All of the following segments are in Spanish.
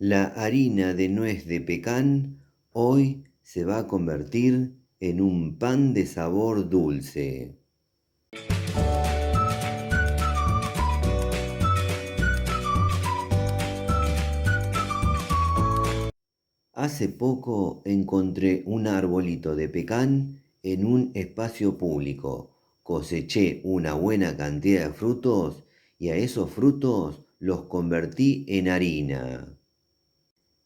La harina de nuez de pecan hoy se va a convertir en un pan de sabor dulce. Hace poco encontré un arbolito de pecan en un espacio público. Coseché una buena cantidad de frutos y a esos frutos los convertí en harina.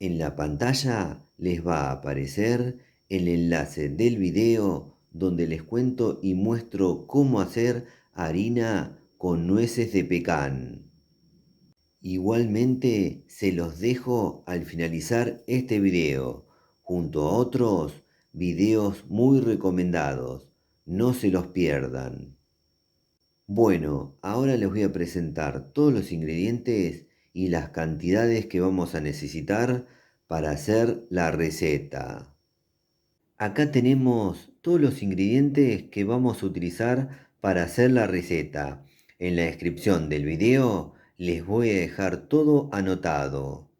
En la pantalla les va a aparecer el enlace del video donde les cuento y muestro cómo hacer harina con nueces de pecan. Igualmente se los dejo al finalizar este video, junto a otros videos muy recomendados. No se los pierdan. Bueno, ahora les voy a presentar todos los ingredientes y las cantidades que vamos a necesitar para hacer la receta. Acá tenemos todos los ingredientes que vamos a utilizar para hacer la receta. En la descripción del video les voy a dejar todo anotado.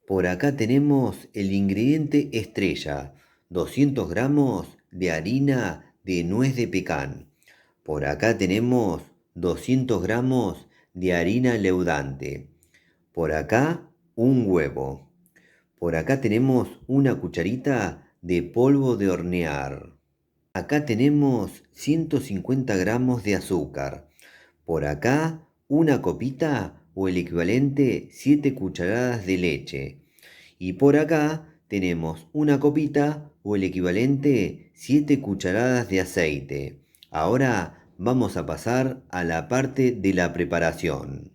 Por acá tenemos el ingrediente estrella, 200 gramos de harina de nuez de pecan. Por acá tenemos 200 gramos de harina leudante. Por acá un huevo. Por acá tenemos una cucharita de polvo de hornear. Acá tenemos 150 gramos de azúcar. Por acá una copita o el equivalente 7 cucharadas de leche. Y por acá tenemos una copita o el equivalente 7 cucharadas de aceite. Ahora vamos a pasar a la parte de la preparación.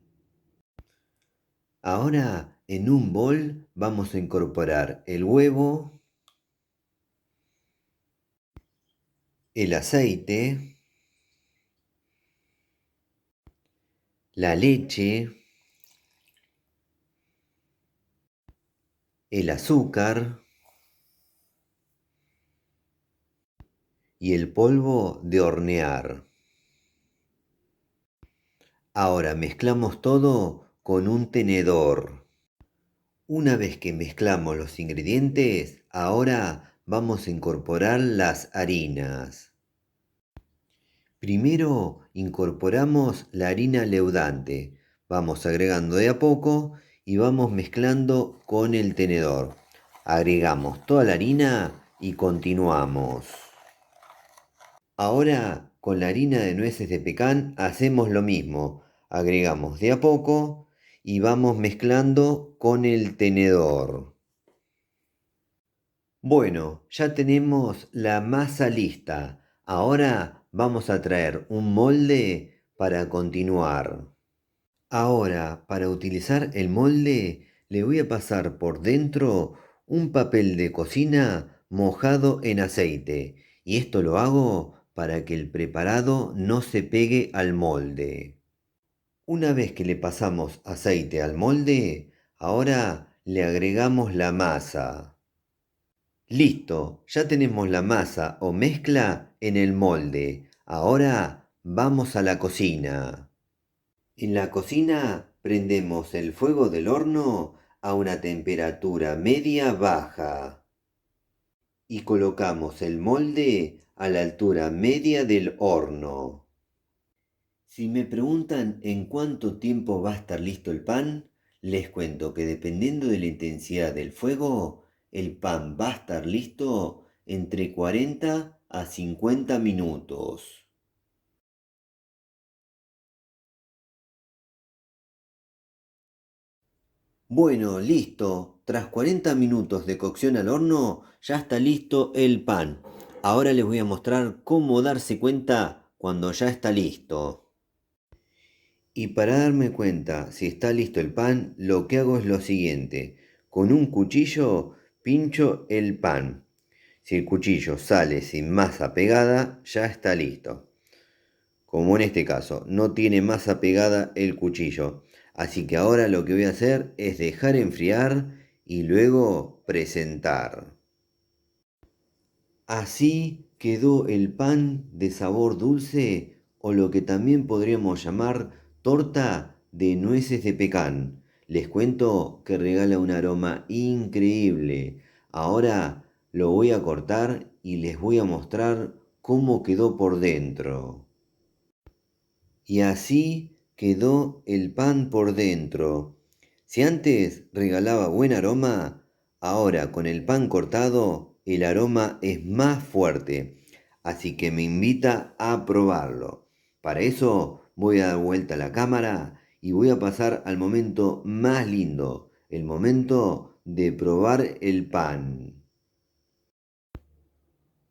Ahora en un bol vamos a incorporar el huevo, el aceite, la leche, el azúcar y el polvo de hornear. Ahora mezclamos todo con un tenedor. Una vez que mezclamos los ingredientes, ahora vamos a incorporar las harinas. Primero incorporamos la harina leudante. Vamos agregando de a poco y vamos mezclando con el tenedor. Agregamos toda la harina y continuamos. Ahora con la harina de nueces de pecan hacemos lo mismo. Agregamos de a poco y vamos mezclando con el tenedor. Bueno, ya tenemos la masa lista. Ahora vamos a traer un molde para continuar. Ahora, para utilizar el molde, le voy a pasar por dentro un papel de cocina mojado en aceite. Y esto lo hago para que el preparado no se pegue al molde. Una vez que le pasamos aceite al molde, ahora le agregamos la masa. Listo, ya tenemos la masa o mezcla en el molde. Ahora vamos a la cocina. En la cocina prendemos el fuego del horno a una temperatura media baja y colocamos el molde a la altura media del horno. Si me preguntan en cuánto tiempo va a estar listo el pan, les cuento que dependiendo de la intensidad del fuego, el pan va a estar listo entre 40 a 50 minutos. Bueno, listo. Tras 40 minutos de cocción al horno, ya está listo el pan. Ahora les voy a mostrar cómo darse cuenta cuando ya está listo. Y para darme cuenta si está listo el pan, lo que hago es lo siguiente. Con un cuchillo pincho el pan. Si el cuchillo sale sin masa pegada, ya está listo. Como en este caso, no tiene masa pegada el cuchillo. Así que ahora lo que voy a hacer es dejar enfriar y luego presentar. Así quedó el pan de sabor dulce o lo que también podríamos llamar torta de nueces de pecan. Les cuento que regala un aroma increíble. Ahora lo voy a cortar y les voy a mostrar cómo quedó por dentro. Y así quedó el pan por dentro. Si antes regalaba buen aroma, ahora con el pan cortado el aroma es más fuerte. Así que me invita a probarlo. Para eso voy a dar vuelta a la cámara y voy a pasar al momento más lindo, el momento de probar el pan.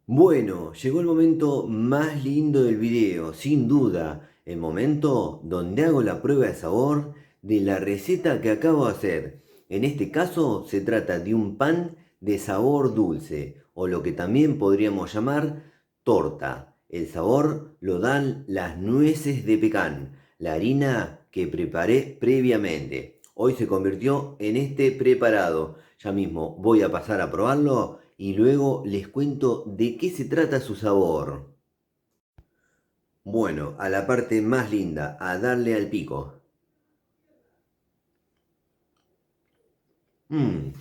Bueno, llegó el momento más lindo del video, sin duda, el momento donde hago la prueba de sabor de la receta que acabo de hacer. En este caso se trata de un pan de sabor dulce, o lo que también podríamos llamar torta. El sabor lo dan las nueces de pecan, la harina que preparé previamente. Hoy se convirtió en este preparado. Ya mismo voy a pasar a probarlo y luego les cuento de qué se trata su sabor. Bueno, a la parte más linda, a darle al pico. Mmm,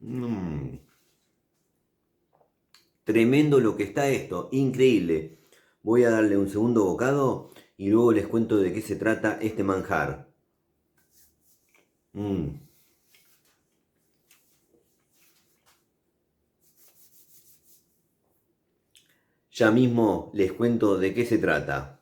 mmm. Tremendo lo que está esto, increíble. Voy a darle un segundo bocado y luego les cuento de qué se trata este manjar. Mmm. Ya mismo les cuento de qué se trata.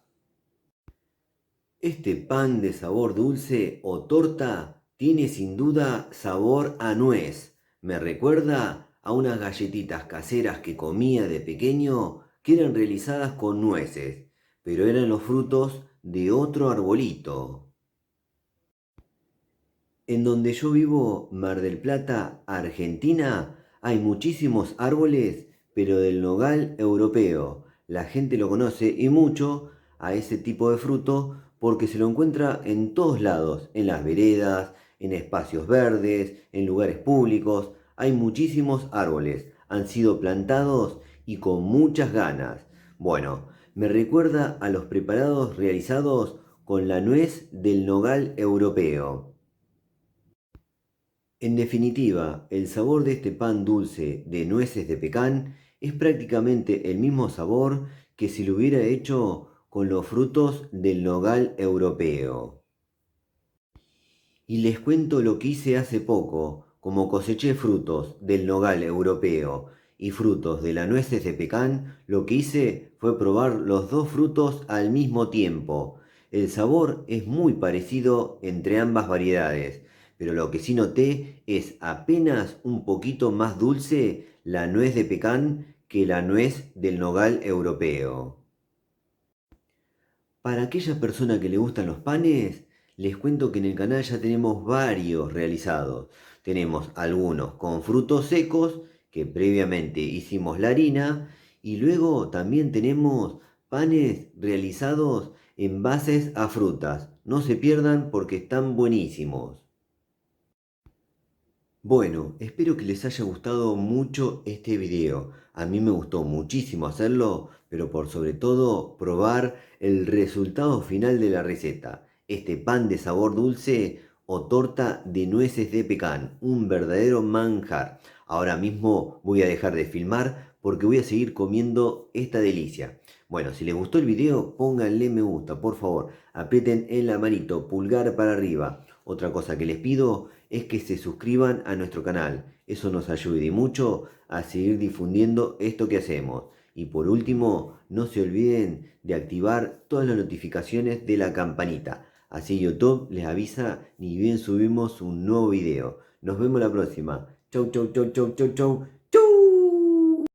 Este pan de sabor dulce o torta tiene sin duda sabor a nuez. Me recuerda a unas galletitas caseras que comía de pequeño que eran realizadas con nueces, pero eran los frutos de otro arbolito. En donde yo vivo, Mar del Plata, Argentina, hay muchísimos árboles, pero del nogal europeo. La gente lo conoce y mucho a ese tipo de fruto porque se lo encuentra en todos lados, en las veredas, en espacios verdes, en lugares públicos. Hay muchísimos árboles, han sido plantados y con muchas ganas. Bueno, me recuerda a los preparados realizados con la nuez del nogal europeo. En definitiva, el sabor de este pan dulce de nueces de pecan es prácticamente el mismo sabor que si lo hubiera hecho con los frutos del nogal europeo. Y les cuento lo que hice hace poco, como coseché frutos del nogal europeo y frutos de las nueces de pecan, lo que hice fue probar los dos frutos al mismo tiempo. El sabor es muy parecido entre ambas variedades, pero lo que sí noté es apenas un poquito más dulce la nuez de pecan que la nuez del nogal europeo. Para aquella persona que le gustan los panes, les cuento que en el canal ya tenemos varios realizados. Tenemos algunos con frutos secos, que previamente hicimos la harina, y luego también tenemos panes realizados en bases a frutas. No se pierdan porque están buenísimos. Bueno, espero que les haya gustado mucho este video. A mí me gustó muchísimo hacerlo, pero por sobre todo probar el resultado final de la receta. Este pan de sabor dulce o torta de nueces de pecan, un verdadero manjar. Ahora mismo voy a dejar de filmar porque voy a seguir comiendo esta delicia. Bueno, si les gustó el video, pónganle me gusta, por favor. Aprieten en la manito, pulgar para arriba. Otra cosa que les pido es que se suscriban a nuestro canal. Eso nos ayuda y mucho a seguir difundiendo esto que hacemos. Y por último, no se olviden de activar todas las notificaciones de la campanita. Así YouTube les avisa ni bien subimos un nuevo video. Nos vemos la próxima. Chau, chau, chau, chau, chau, chau.